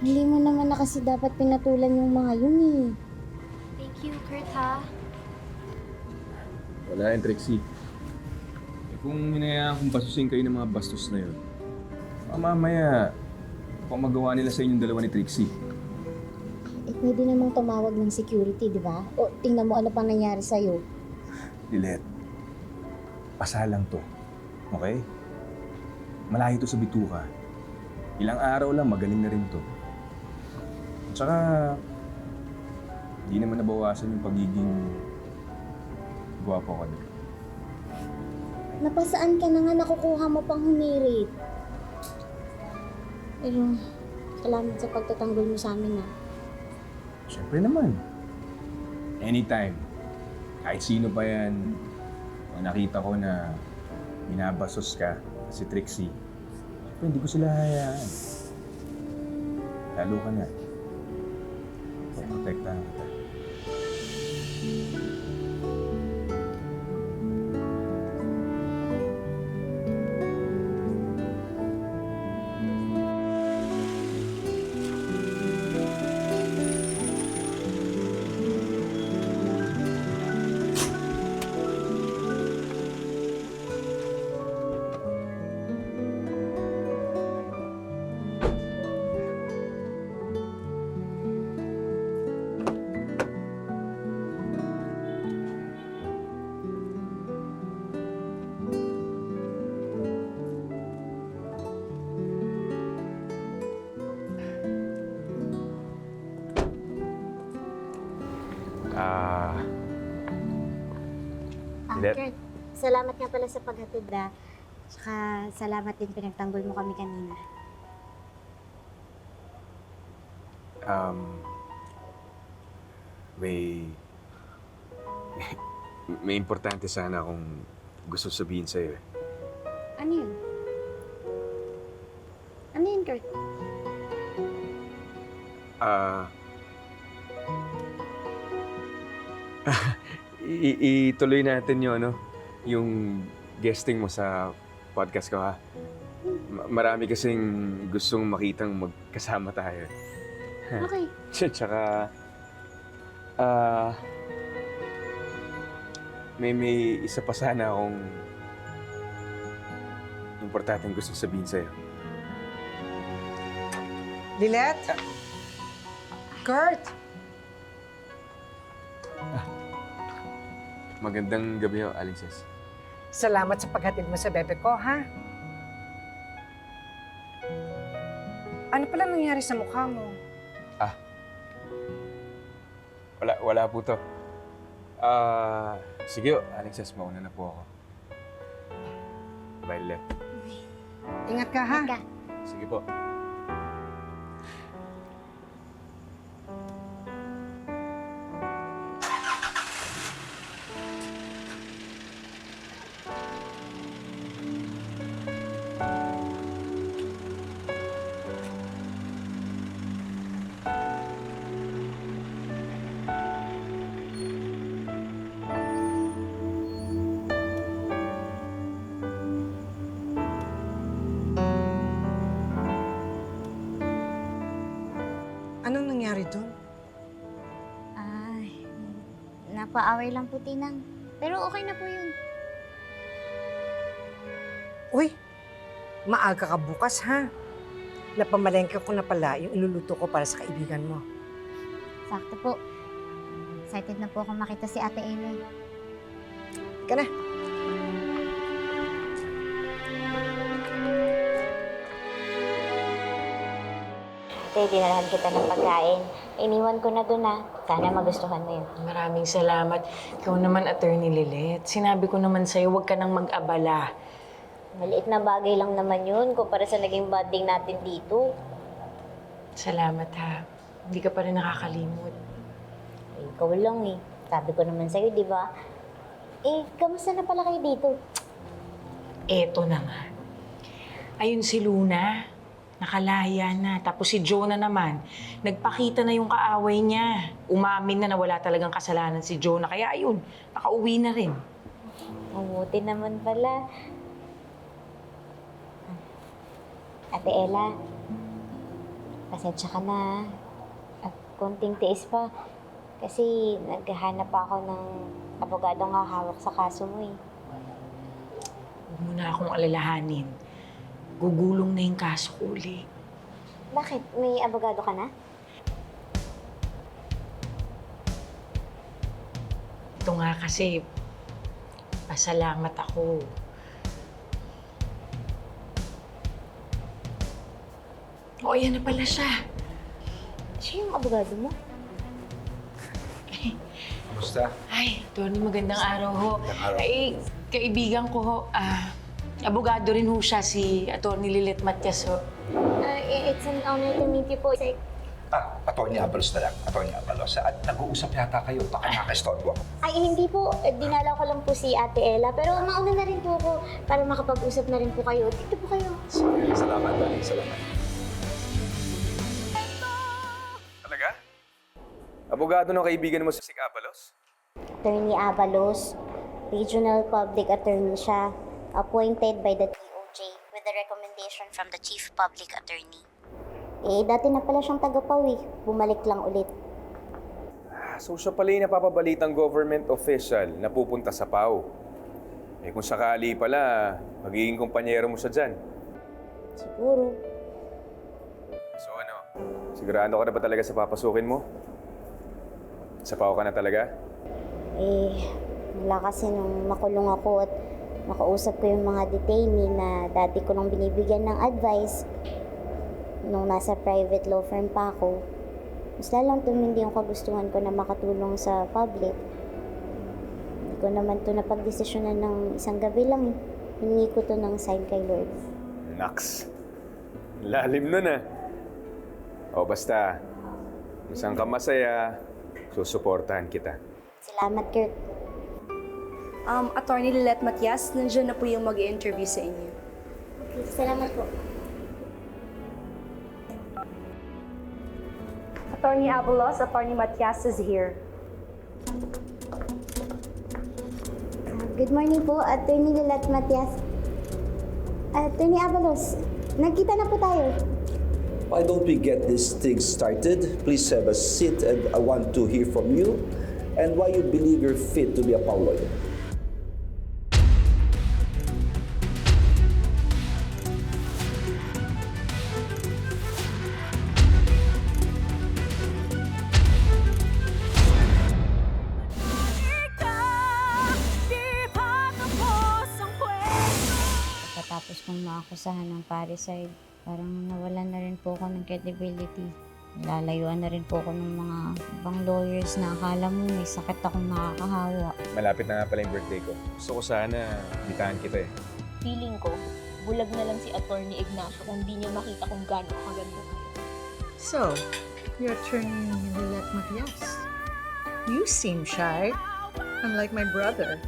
Hindi mo naman na kasi dapat pinatulan yung mga yun eh. Thank you, Kurt, ha? Wala yan, Trixie. Eh, kung hinayaan kong bastusin kayo ng mga bastos na yun, mamaya, kung magawa nila sa inyong dalawa ni Trixie. Eh pwede namang tumawag ng security, di ba? O tingnan mo ano pang nangyari sa'yo. Lilet, pasa lang to. Okay? Malayo to sa bituka. Ilang araw lang, magaling na rin to. At saka, hindi naman nabawasan yung pagiging gwapo ko din. Napasaan ka na nga nakukuha mo pang humirit. Pero, salamat sa pagtatanggol mo sa amin ah. Siyempre naman. Anytime. Kahit sino pa yan, kung nakita ko na binabasos ka, si Trixie, siyempre hindi ko sila hayaan. Lalo ka na. Protektahan kita. Lilet. Kurt, salamat nga pala sa paghatid ah. Tsaka salamat din pinagtanggol mo kami kanina. May... may importante sana akong gusto sabihin sa'yo eh. Ano yun? Ano yun, Kurt? Ituloy natin yung ano, yung guesting mo sa podcast ko ha. Marami kasing gustong makitang magkasama tayo. Okay. Tsaka, may isa pa sana akong importanteng gusto sabihin sa'yo. Lilet? Kurt? Magandang gabi ho, Aling Ses. Salamat sa paghatid mo sa bebe ko, ha? Ano pala nangyari sa mukha mo? Wala po to. Sige ho, Aling Ses, mauna na po ako. Bye, Lilet. Ingat ka, ha? Ka. Sige po. Anong nangyari doon? Ay, napaaway lang po, Tinang. Pero okay na po yun. Uy, maaga ka bukas, ha? Napamalengke ko na pala yung iluluto ko para sa kaibigan mo. Sakto po. Excited na po ako makita si Ate Amy. Ika na. Ate, dinalahan kita ng pagkain. Iniwan ko na doon ah. Sana magustuhan mo yun. Maraming salamat. Ikaw naman, Attorney Lilet. Sinabi ko naman sa'yo, huwag ka nang mag-abala. Maliit na bagay lang naman yun kumpara sa naging bonding natin dito. Salamat, ha. Hindi ka pa rin nakakalimot. Eh, ikaw lang eh. Sabi ko naman sa'yo, di ba? Eh, kamusta na pala kayo dito? Eto na nga. Ayun si Luna, nakalaya na. Tapos si Jonah naman, nagpakita na yung kaaway niya. Umamin na wala talagang kasalanan si Jonah. Kaya ayun, nakauwi na rin. Mabuti naman pala. Ate Ella, pasensya ka na. At konting tiis pa. Kasi naghahanap pa ako ng abogadong hahawak sa kaso mo eh. Huwag mo na akong alalahanin. Gugulong na yung kaso ko uli. Bakit? May abogado ka na? Ito nga kasi, pasalamat ako. O, ayan na pala siya. Siya yung abogado mo? Kumusta? Ay, Tony, magandang araw ho. Magandang araw. Ay, kaibigan ko ho. Abogado rin ho siya, si Atty. Lilet Matias ho. It's an honor to meet you po. Atty. Abalos na lang. Atty. Abalos. At nag-uusap yata kayo. Baka nakaka-estorbo ako. Ay, hindi po. Dinalaw ko lang po si Ate Ella. Pero mauna na rin po ako para makapag-usap na rin po kayo. Dito po kayo. Salamat, darling. Salamat. Talaga? Abogado ng kaibigan mo si Abalos? Attorney Avalos, Regional Public Attorney siya. Appointed by the DOJ with a recommendation from the Chief Public Attorney. Dati na pala siyang taga-Pawi. Bumalik lang ulit. So siya pala yung napapabalitang government official na pupunta sa PAO. Kung sakali pala, magiging kumpanyero mo siya dyan. Siguro. So sigurado ka na ba talaga sa papasukin mo? Sa PAO ka na talaga? Wala kasi nung makulong ako at nakausap ko yung mga detainee na dati ko nang binibigyan ng advice nung nasa private law firm pa ako. Mas lalong tumindi yung kagustuhan ko na makatulong sa public. Hindi ko naman ito napagdesisyonan ng isang gabi lang. Hiningi ko to ng sign kay Lord. Naks. Lalim nun ah. O basta, isang ka masaya, susuportahan kita. Salamat, Kurt. Attorney Lilet Matias, nandiyan na po yung mag-i-interview sa inyo. Okay, salamat po. Attorney Avalos, Attorney Matias is here. Good morning po, Attorney Lilet Matias. Attorney Avalos, nagkita na po tayo. Why don't we get this thing started? Please have a seat and I want to hear from you and why you believe you're fit to be a PAO lawyer. Pagkatapos kong maakusahan ng parricide, parang nawalan na rin po ako ng credibility. Lalayuan na rin po ako ng mga ibang lawyers na akala mo may sakit akong nakakahawa. Malapit na nga pala yung birthday ko. Gusto ko sana, bitahan kita eh. Feeling ko, bulag na lang si Attorney Ignacio kung di niya makita kung gaano kaganda. So, you're Attorney Lilet Matias. You seem shy, unlike my brother.